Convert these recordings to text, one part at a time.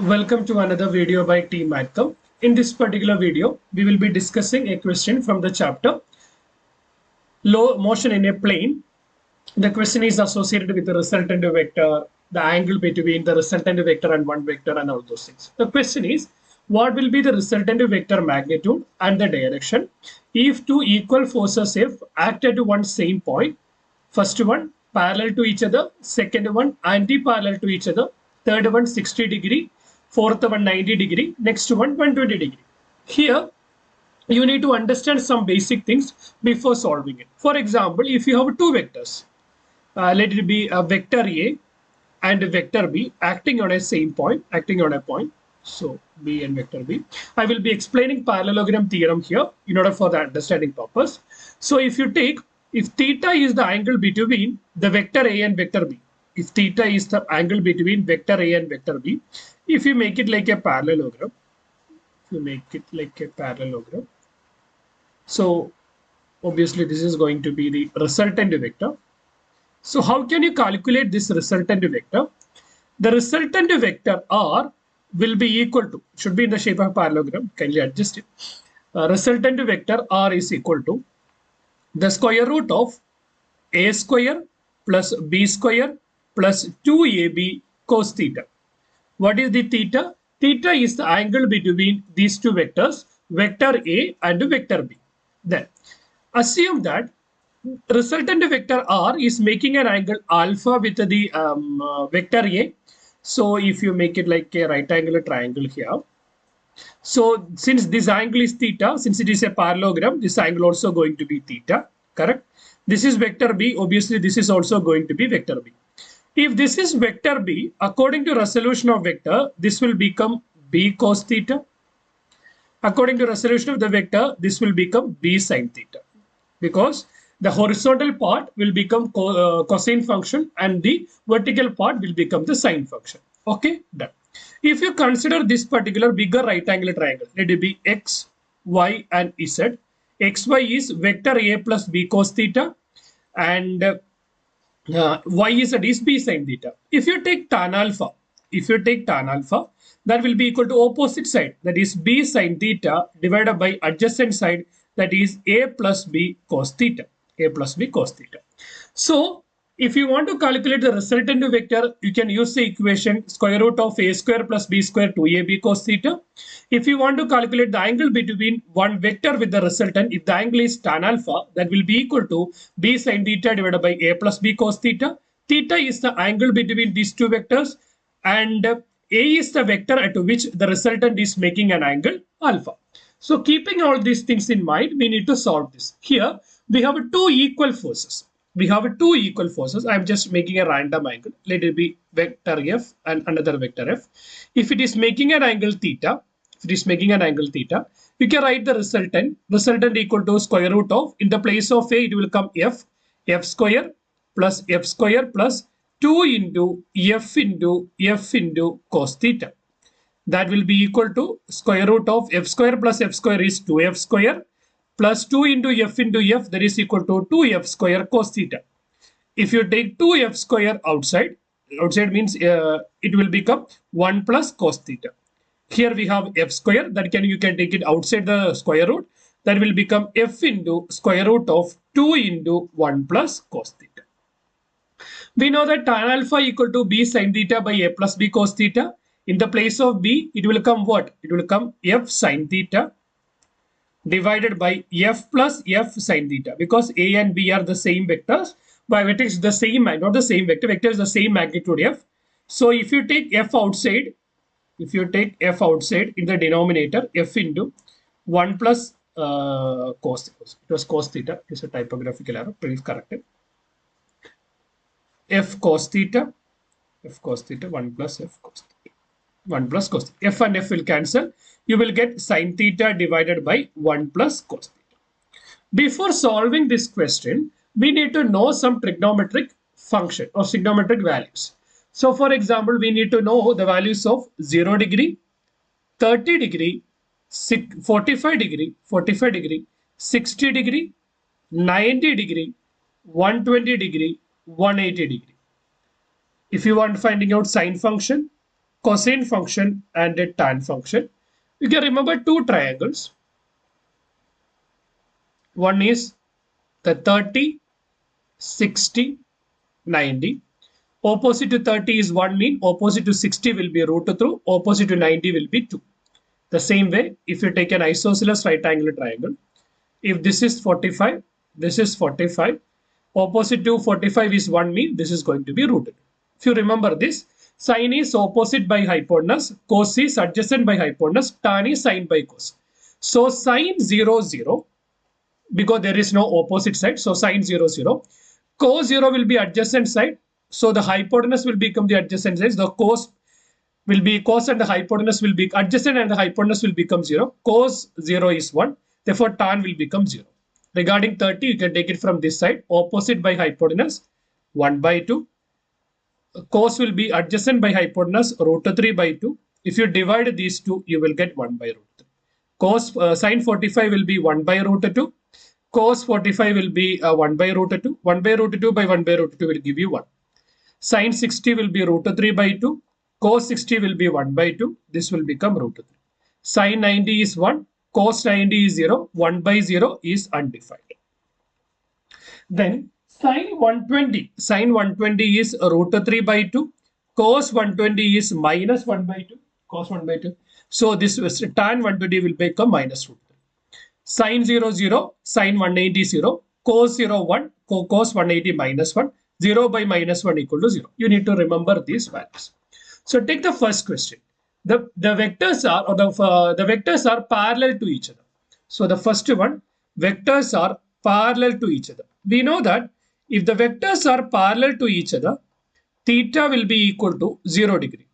Welcome to another video by Team Matcom. In this particular video, we will be discussing a question from the chapter Low Motion in a Plane. The question is associated with the resultant vector, the angle between the resultant vector and one vector and all those things. The question is, what will be the resultant vector magnitude and the direction if two equal forces F act at one same point? First one parallel to each other, second one anti-parallel to each other, third one 60°, fourth one 90°, next one 120°. Here you need to understand some basic things before solving it. For example, if you have two vectors, let it be a vector A and a vector B acting on a same point, acting on a point. So B and vector B. I will be explaining parallelogram theorem here in order for the understanding purpose. So if you take, if theta is the angle between the vector A and vector B, if theta is the angle between vector A and vector B, if you make it like a parallelogram, so obviously this is going to be the resultant vector. So how can you calculate this resultant vector? The resultant vector R will be equal to, should be in the shape of a parallelogram, kindly adjust it. Resultant vector R is equal to the square root of A square plus B square plus 2AB cos theta. What is the theta? Theta is the angle between these two vectors, vector A and vector B. Then assume that resultant vector R is making an angle alpha with the vector A. So if you make it like a right angular triangle here. So since this angle is theta, since it is a parallelogram, this angle also going to be theta, correct? This is vector B, obviously this is also going to be vector B. If this is vector B, according to resolution of vector, this will become B cos theta. According to resolution of the vector, this will become B sin theta. Because the horizontal part will become cosine function and the vertical part will become the sine function. Okay, done. If you consider this particular bigger right angular triangle, let it be X, Y and Z. XY is vector A plus B cos theta and YZ is B sin theta. If you take tan alpha, that will be equal to opposite side, that is B sin theta divided by adjacent side, that is A plus B cos theta. A plus B cos theta. So if you want to calculate the resultant vector, you can use the equation square root of A square plus B square 2AB cos theta. If you want to calculate the angle between one vector with the resultant, if the angle is tan alpha, that will be equal to B sin theta divided by A plus B cos theta. Theta is the angle between these two vectors and A is the vector at which the resultant is making an angle alpha. So keeping all these things in mind, we need to solve this. Here we have two equal forces. I am just making a random angle. Let it be vector F and another vector F. If it is making an angle theta, you can write the resultant equal to square root of, in the place of A, it will come F square plus 2 into F into cos theta. That will be equal to square root of F square plus F square is 2F square plus 2 into F, that is equal to 2F square cos theta. If you take 2F square outside means it will become 1 plus cos theta. Here we have F square, that you can take it outside the square root, that will become F into square root of 2 into 1 plus cos theta. We know that tan alpha equal to B sin theta by A plus B cos theta. In the place of B, it will come what? It will come F sin theta divided by F plus F sin theta, because A and B are the same vectors, but vector is the same, not the same vector. Vector is the same magnitude F. So if you take F outside, in the denominator, F into 1 plus cos, it was cos theta, it is a typographical error, please correct it. F cos theta, 1 plus F cos theta. 1 plus cos theta. F and F will cancel. You will get sin theta divided by 1 plus cos theta. Before solving this question, we need to know some trigonometric function or trigonometric values. So for example, we need to know the values of 0 degree, 30 degree, 45 degree, 60 degree, 90 degree, 120 degree, 180 degree. If you want finding out sine function, cosine function and a tan function. You can remember two triangles. One is the 30, 60, 90. Opposite to 30 is 1 mean, opposite to 60 will be root through, opposite to 90 will be 2. The same way, if you take an isosceles right angle triangle, if this is 45, this is 45, opposite to 45 is 1 mean, this is going to be rooted. If you remember this, sine is opposite by hypotenuse, cos is adjacent by hypotenuse, tan is sine by cos. So sine 0, 0, because there is no opposite side, so sine 0, 0. Cos 0 will be adjacent side, so the hypotenuse will become the adjacent side. The cos will be cos and the hypotenuse will be adjacent and the hypotenuse will become 0. Cos 0 is 1. Therefore, tan will become 0. Regarding 30, you can take it from this side. Opposite by hypotenuse, 1 by 2. Cos will be adjacent by hypotenuse, root 3 by 2. If you divide these two, you will get 1 by root 3. Cos sine 45 will be 1 by root 2. Cos 45 will be 1 by root 2. 1 by root 2 by 1 by root 2 will give you 1. Sine 60 will be root 3 by 2. Cos 60 will be 1 by 2. This will become root 3. Sine 90 is 1. Cos 90 is 0. 1 by 0 is undefined. Then sine 120. Sine 120 is root 3 by 2. Cos 120 is minus 1 by 2. Cos 1 by 2. So this tan 120 will become minus root 3. Sine 0, 0. Sine 180 0. Cos 0, 1. Cos 180 minus 1. 0 by minus 1 equal to 0. You need to remember these values. So take the first question. The vectors are the vectors are parallel to each other. So the first one, vectors are parallel to each other. We know that if the vectors are parallel to each other, theta will be equal to 0 degree.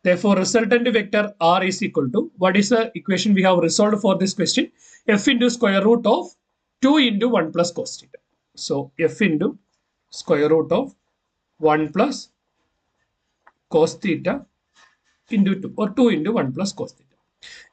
Therefore, resultant vector r is equal to, what is the equation we have resolved for this question? F into square root of 2 into 1 plus cos theta. So f into square root of 1 plus cos theta into 2 or 2 into 1 plus cos theta.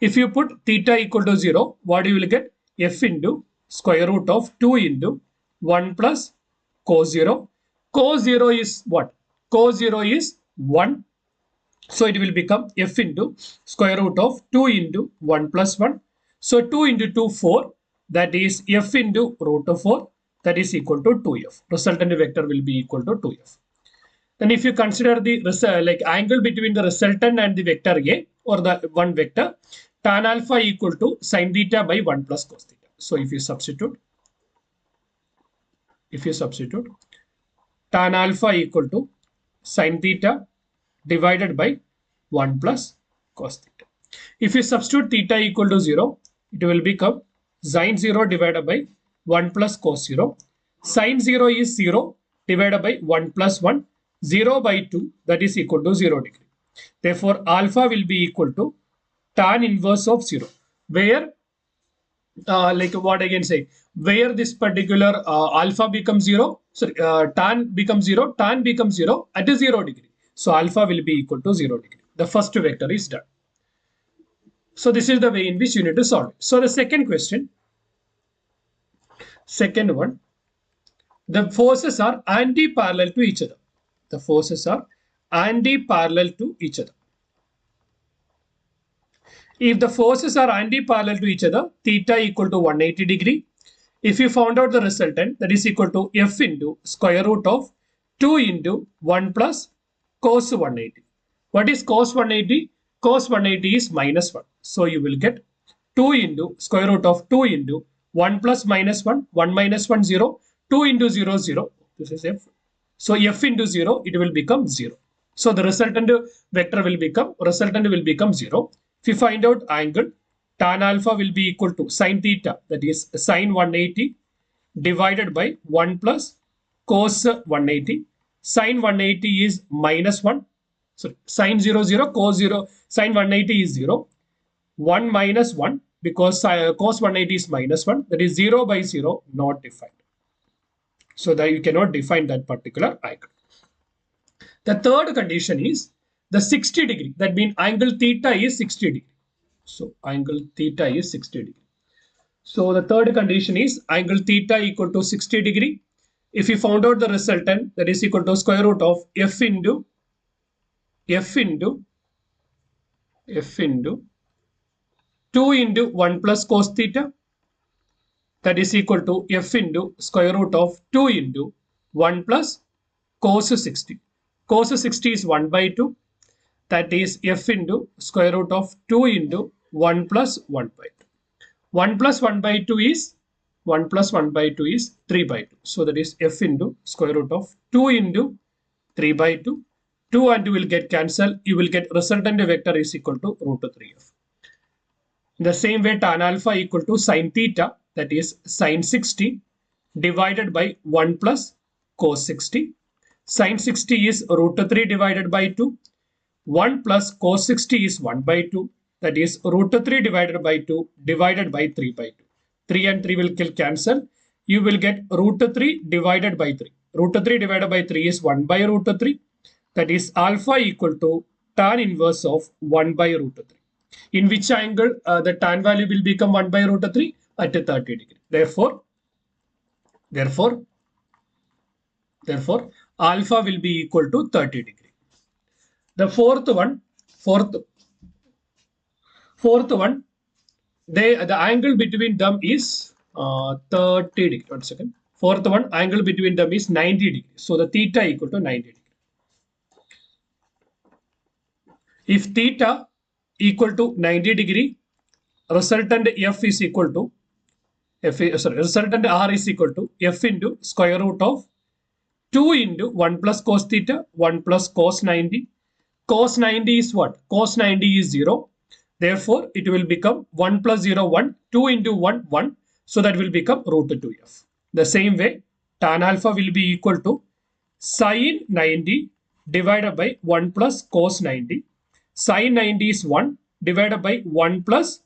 If you put theta equal to 0, what you will get? F into square root of 2 into 1 plus cos 0. Cos 0 is what? Cos 0 is 1. So it will become f into square root of 2 into 1 plus 1. So 2 into 2, 4. That is f into root of 4. That is equal to 2f. Resultant vector will be equal to 2f. Then if you consider the angle between the resultant and the vector A or the one vector, tan alpha equal to sin theta by 1 plus cos theta. So if you substitute tan alpha equal to sin theta divided by 1 plus cos theta. If you substitute theta equal to 0, it will become sin 0 divided by 1 plus cos 0. Sin 0 is 0 divided by 1 plus 1. 0 by 2, that is equal to 0 degree. Therefore, alpha will be equal to tan inverse of 0. Where, what I can say, where this particular alpha becomes 0, sorry, tan becomes 0, tan becomes 0 at a 0 degree. So, alpha will be equal to 0 degree. The first vector is done. So, this is the way in which you need to solve it. So, the second question, second one, the forces are anti-parallel to each other. The forces are anti-parallel to each other. If the forces are anti-parallel to each other, theta equal to 180 degree. If you found out the resultant, that is equal to f into square root of 2 into 1 plus cos 180. What is cos 180? Cos 180 is minus 1. So you will get 2 into square root of 2 into 1 plus minus 1, 1 minus 1, 0, 2 into 0, 0. This is f. So f into 0, it will become 0. So the resultant vector will become, 0. If you find out angle, tan alpha will be equal to sin theta, that is sin 180 divided by 1 plus cos 180. Sin 180 is minus 1. So sin 0, 0, cos 0, sin 180 is 0. 1 minus 1 because cos 180 is minus 1. That is 0 by 0, not defined. So that you cannot define that particular angle. The third condition is the 60 degree. That means angle theta is 60 degree. So angle theta is 60 degree. So the third condition is angle theta equal to 60 degree. If you found out the resultant, that is equal to square root of f into f into 2 into 1 plus cos theta, that is equal to f into square root of 2 into 1 plus cos 60. Cos 60 is 1 by 2. That is f into square root of 2 into 1 plus 1 by 2. 1 plus 1 by 2 is 1 plus 1 by 2 is 3 by 2. So that is f into square root of 2 into 3 by 2. 2 and 2 will get cancelled. You will get resultant vector is equal to root 3f. In the same way, tan alpha equal to sine theta, that is sine 60 divided by 1 plus cos 60. Sine 60 is root 3 divided by 2. 1 plus cos 60 is 1 by 2. That is root 3 divided by 2 divided by 3 by 2. 3 and 3 will cancel. You will get root 3 divided by 3. Root 3 divided by 3 is 1 by root 3. That is alpha equal to tan inverse of 1 by root 3. In which angle the tan value will become 1 by root 3? At 30 degree. Therefore, alpha will be equal to 30 degree. The fourth one, the angle between them is 30 degree. 1 second. Fourth one, angle between them is 90 degree. So the theta equal to 90 degree. If theta equal to 90 degree, resultant f is equal to resultant r is equal to f into square root of 2 into 1 plus cos theta, 1 plus cos 90. Cos 90 is what? Cos 90 is 0. Therefore, it will become 1 plus 0, 1. 2 into 1, 1. So that will become root 2f. The same way, tan alpha will be equal to sine 90 divided by 1 plus cos 90. Sine 90 is 1 divided by 1 plus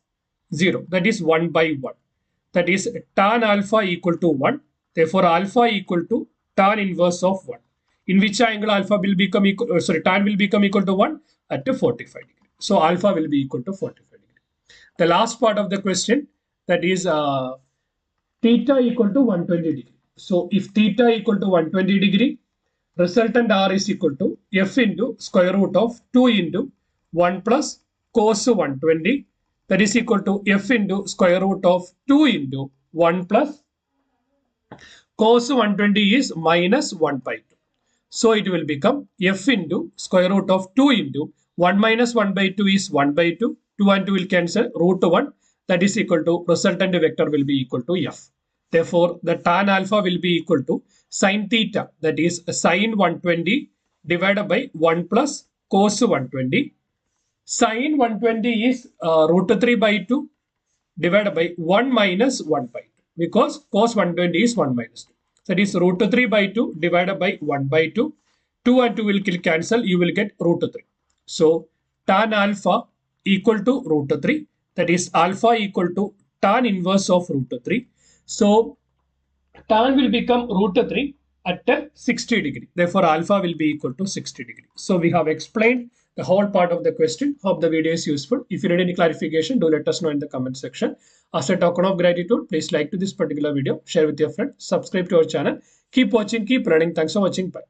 0. That is 1 by 1. That is tan alpha equal to 1. Therefore, alpha equal to tan inverse of 1. In which angle alpha will become equal, tan will become equal to 1 at 45 degree. So alpha will be equal to 45 degree. The last part of the question, that is theta equal to 120 degree. So if theta equal to 120 degree, resultant r is equal to f into square root of 2 into 1 plus cos 120. That is equal to f into square root of 2 into 1 plus cos 120 is minus 1 by 2. So it will become f into square root of 2 into 1 minus 1 by 2 is 1 by 2. 2 and 2 will cancel, root 1. That is equal to resultant vector will be equal to f. Therefore, the tan alpha will be equal to sine theta, that is sine 120 divided by 1 plus cos 120. Sine 120 is root 3 by 2 divided by 1 minus 1 by 2, because cos 120 is 1 minus 2. That is root 3 by 2 divided by 1 by 2. 2 and 2 will cancel. You will get root 3. So tan alpha equal to root 3. That is alpha equal to tan inverse of root 3. So tan will become root 3 at 60 degree. Therefore, alpha will be equal to 60 degree. So we have explained the whole part of the question. Hope the video is useful. If you need any clarification, do let us know in the comment section. As a token of gratitude, please like to this particular video, share with your friend, subscribe to our channel. Keep watching, keep learning. Thanks for watching. Bye.